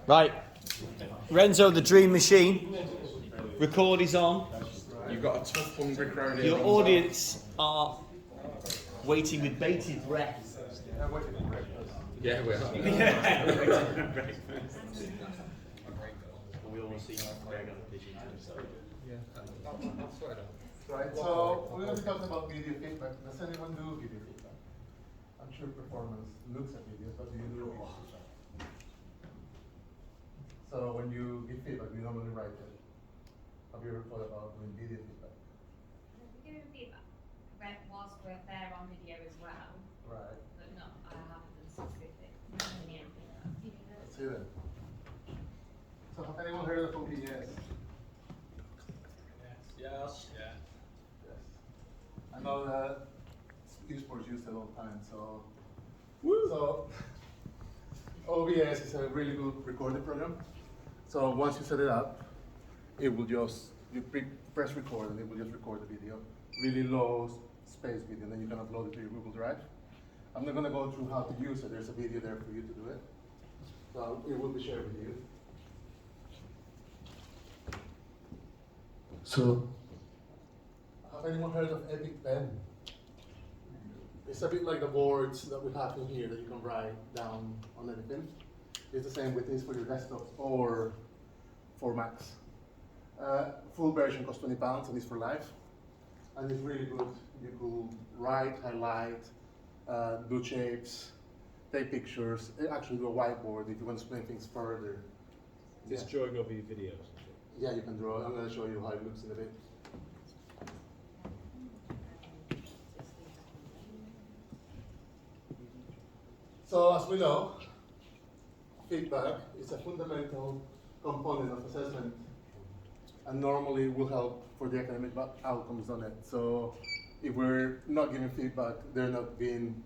Right, Renzo, the Dream Machine. Record is on. You've got a tough, hungry crowd here. Your audience are waiting with bated breath. Yeah, we are. We all see Greg on the pigeon too. Right, so we're going to be talking about video feedback. Does anyone do video feedback? I'm sure performance looks at videos, but do you do video feedback? So when you give feedback, you normally write it. Have you ever thought about doing video feedback? Video feedback whilst we're there on video as well. Right. But no, I haven't done specific video feedback. Let's see then. So have anyone heard of OBS? Yes. Yeah. Yes. I know that esports use it all the time, so. So OBS is a really good recording program. So once you set it up, it will just, press record and it will just record the video. Really low space video, and then you can upload it to your Google Drive. I'm not gonna go through how to use it. There's a video there for you to do it. So it will be shared with you. So, have anyone heard of Epic Pen? It's a bit like the boards that we have in here that you can write down on anything. It's the same with this for your desktops or for Macs. Full version costs £20 and it's for life. And it's really good. You could write, highlight, do shapes, take pictures, actually do a whiteboard if you want to explain things further. Just drawing over your videos. Yeah, you can draw. I'm going to show you how it looks in a bit. So as we know, feedback is a fundamental component of assessment and normally will help for the academic outcomes on it. So if we're not giving feedback, they're not being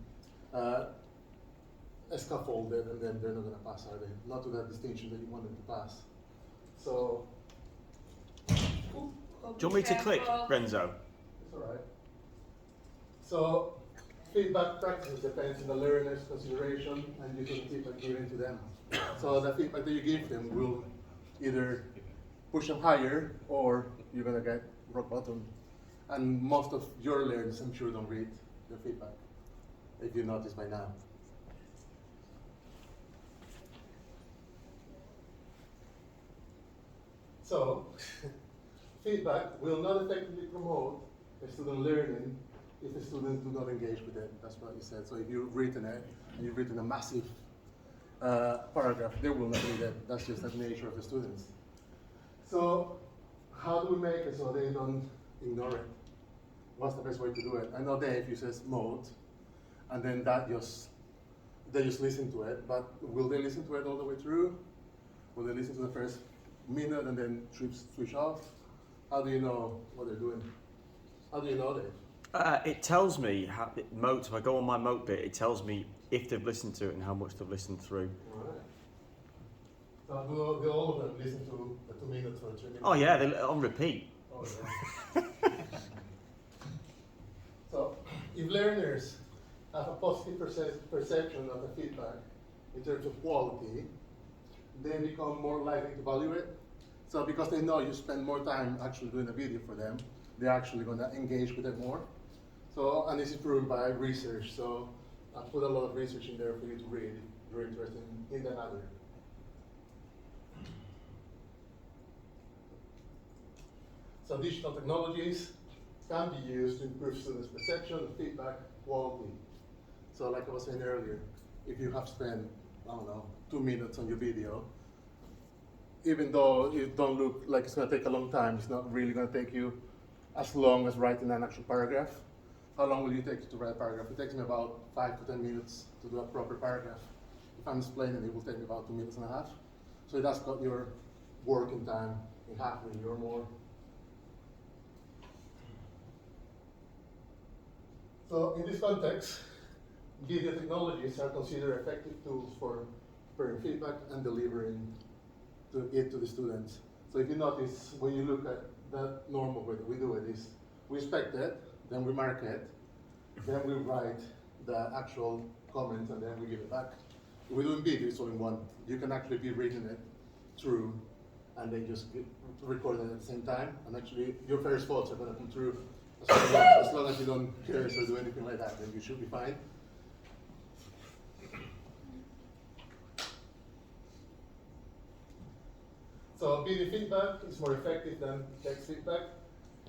scaffolded and then they're not going to pass, are they? Not to that distinction that you want them to pass. So, Do you want me to click, Renzo? it's all right. So, feedback practices depends on the learner's consideration and use of the feedback given to them. So the feedback that you give them will either push them higher or you're gonna get rock bottom. And most of your learners, I'm sure, don't read the feedback, if you noticed by now. So, feedback will not effectively promote a student learning if the students do not engage with it. That's what you said. So if you've written it, and you've written a massive paragraph, they will not read it. That's just the nature of the students. So how do we make it so they don't ignore it? What's the best way to do it? I know Dave uses mode, and then they just listen to it, but will they listen to it all the way through? Will they listen to the first minute and then switch off? How do you know what they're doing? How do you know, Dave? It tells me, Moat, if I go on my Moat bit, it tells me if they've listened to it and how much they've listened through. Alright. So do all of them listen to the 2 minutes or 3 minutes? Oh yeah, they're on repeat. Oh, yeah. So, if learners have a positive perception of the feedback in terms of quality, they become more likely to value it. So because they know you spend more time actually doing a video for them, they're actually going to engage with it more. So, and this is proven by research. So I put a lot of research in there for you to read if you're interested in the matter. So digital technologies can be used to improve students' perception, feedback, quality. So like I was saying earlier, if you have spent, I don't know, 2 minutes on your video, even though it don't look like it's going to take a long time, it's not really going to take you as long as writing an actual paragraph. How long will you take to write a paragraph? It takes me about 5 to 10 minutes to do a proper paragraph. If I'm explaining, it will take me about 2 minutes and a half. So that's got your working time in half a year or more. So in this context, video technologies are considered effective tools for preparing feedback and delivering it to the students. So if you notice, when you look at the normal way that we do it is, we inspect it, then we mark it, then we write the actual comments, and then we give it back. we're doing video, it's all in one. You can actually be reading it through and then just record it at the same time. And actually, your first thoughts are going to come through. As long as you don't curse or do anything like that, then you should be fine. So video feedback is more effective than text feedback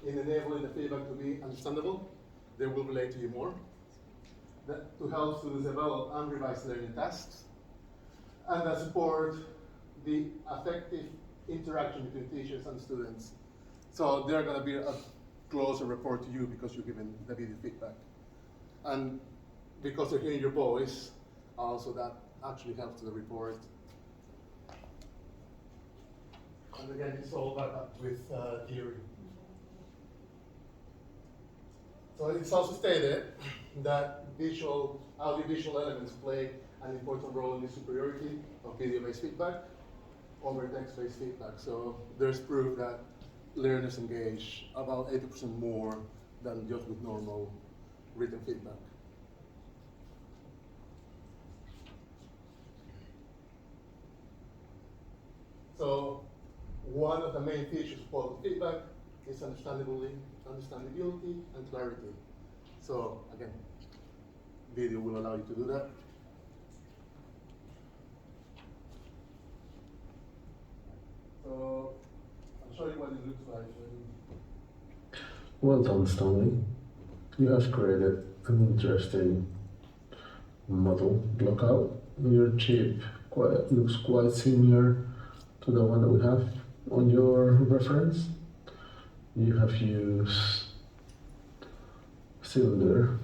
in enabling the feedback to be understandable. They will relate to you more. That to help students develop and revise learning tasks. And that support the effective interaction between teachers and students. So they're going to be a closer rapport to you because you're giving the video feedback. And because they're hearing your voice, also that actually helps the report. And again, it's all backed up with theory. So it's also stated that audiovisual elements play an important role in the superiority of video-based feedback over text-based feedback. So there's proof that learners engage about 80% more than just with normal written feedback. So one of the main features of positive feedback is understandability and clarity. So again, video will allow you to do that. So I'll show you what it looks like. Well done, Stanley. You have created an interesting model blockout. Your chip looks quite similar to the one that we have on your reference. You have used cylinder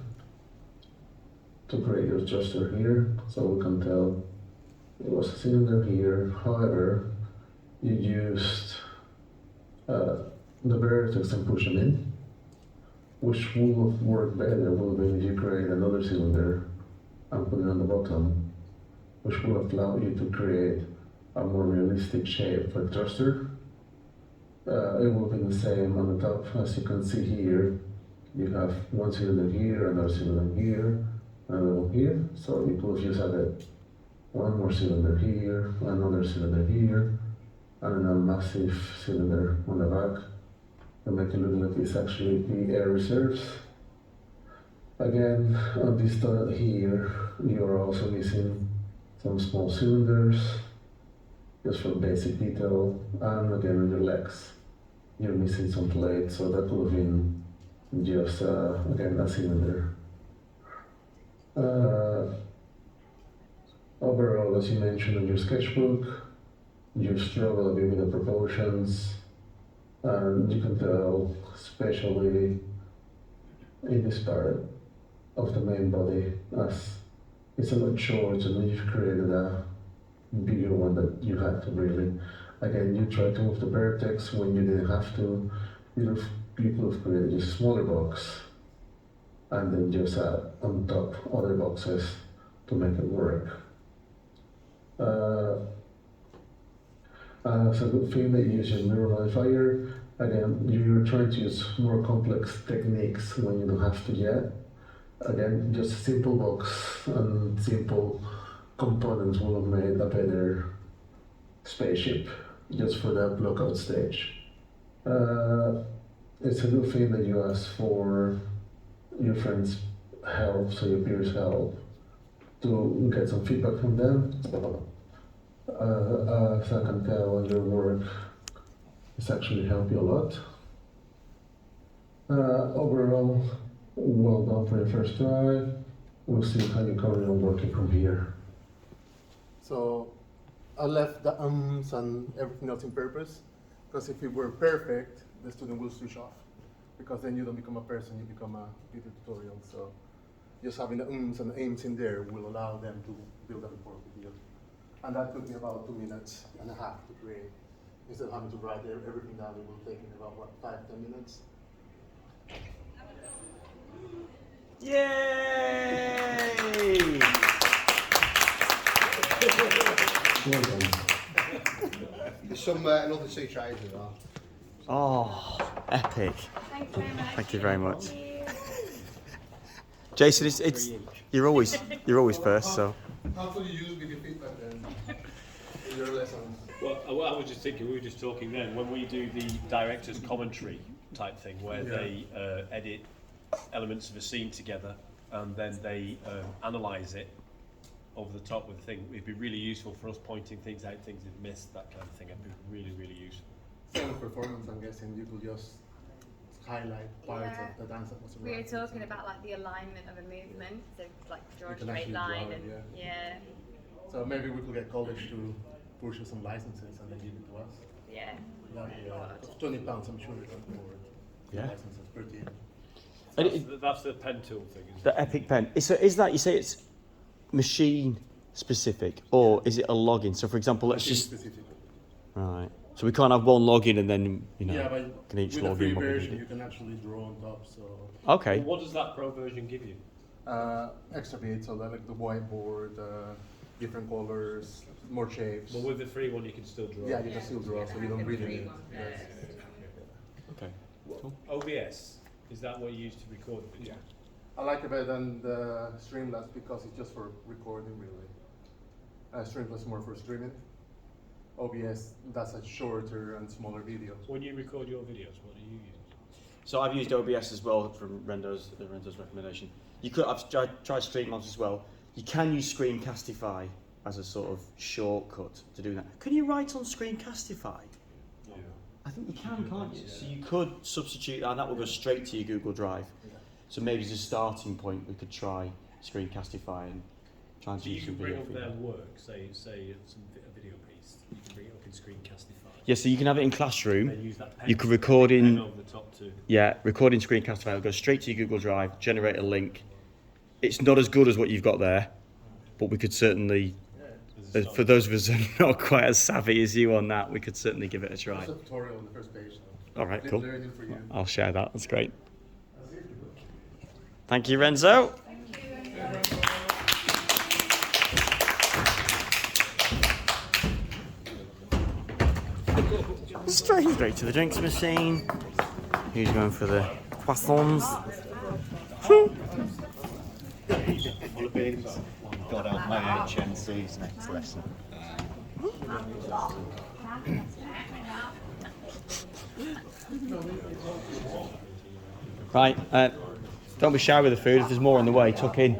to create your thruster here, so we can tell it was a cylinder here. However, you used the vertex and push them in, which would have worked better would have been if you create another cylinder and put it on the bottom, which would have allowed you to create a more realistic shape for the thruster. It will be the same on the top. As you can see here, you have one cylinder here, another cylinder here, another one here. So you could have just added one more cylinder here, another cylinder here, and then a massive cylinder on the back to make it look like it's actually the air reserves. Again, on this toilet here, you're also missing some small cylinders, just for basic detail, and again on your legs, you're missing some plates, so that would have been just, again, a cylinder. Overall, as you mentioned in your sketchbook, you struggle a bit with the proportions, and you can tell, especially in this part of the main body, as it's a lot short, and you've created a bigger one that you had to really. Again, you tried to move the vertex when you didn't have to. You could have created just a smaller box, and then just add on top other boxes to make it work. It's a good thing that you use your mirror modifier. Again, you're trying to use more complex techniques when you don't have to yet. Again, just a simple box and simple components will have made a better spaceship just for that blockout stage. It's a good thing that you ask for your friends' help, so your peers' help, to get some feedback from them. As I can tell on your work, it's actually helped you a lot. Overall, well done for your first try. We'll see how you carry on working from here. So I left the ums and everything else in purpose, because if it were perfect, the student will switch off, because then you don't become a person, you become a video tutorial. So just having the ums and aims in there will allow them to build a rapport with you. And that took me about 2 minutes and a half to create. Instead of having to write everything down, it will take me about, what, 5-10 minutes? Yay! Well done. There's some another 2 tries as well. Oh, epic. Thanks very much. Thank you very much. Thank you. Jason, it's you're always first, so How do you use video feedback then in your lessons? Well, I was just thinking, we were just talking then, when we do the director's commentary type thing, where they edit elements of a scene together and then they analyse it over the top with the thing, it'd be really useful for us pointing things out, things they've missed, that kind of thing. It'd be really, really useful. Same with performance, I'm guessing you could just highlight parts of the dance that was We were around. talking about like the alignment of a movement, so like draw You a can straight actually draw line it, and yeah. So maybe we could get college to push us some licenses and then give it to us. yeah. For £20, I'm sure we can afford Yeah. licenses per team. And That's the pen tool thing, isn't it? the Epic Pen. So is that, you say it's machine specific, or is it a login? So for example, let's Machine just specific. right. So we can't have one login and then Yeah, but can each with the log free in what we version, do. you can actually draw on top. So Okay. Well, what does that pro version give you? extra bits, so like the whiteboard, different colors, more shapes. Well, with the free one, you can still draw. Yeah, you can still draw, so you don't really need it. Yes. Okay. OBS, is that what you use to record the video? I like it better than the Streamlabs because it's just for recording, really. Streamlabs more for streaming. OBS, that's a shorter and smaller video. When you record your videos, what do you use? So I've used OBS as well from Renzo's recommendation. You could, I've tried Streamlabs as well. You can use Screencastify as a sort of shortcut to do that. Can you write on Screencastify? Yeah. I think you can, can't you? So you could substitute that and that will go straight to your Google Drive. So maybe as a starting point we could try Screencastify and try and So do you some can bring video up feedback. their work, say a video piece, you can bring it up in Screencastify. Yeah, so you can have it in Classroom. And then use that pen, You could record pen in, over the top too. yeah, record in Screencastify. It'll go straight to your Google Drive, generate a link. It's not as good as what you've got there, but we could certainly, for those of us who are not quite as savvy as you on that, we could certainly give it a try. There's a tutorial on the first page. So All right, flip cool. learning for you. I'll share that. That's great. Thank you, Renzo. Straight to the drinks machine. Who's going for the croissants? Got out my HNC's next lesson. Right, don't be shy with the food. If there's more on the way, tuck in.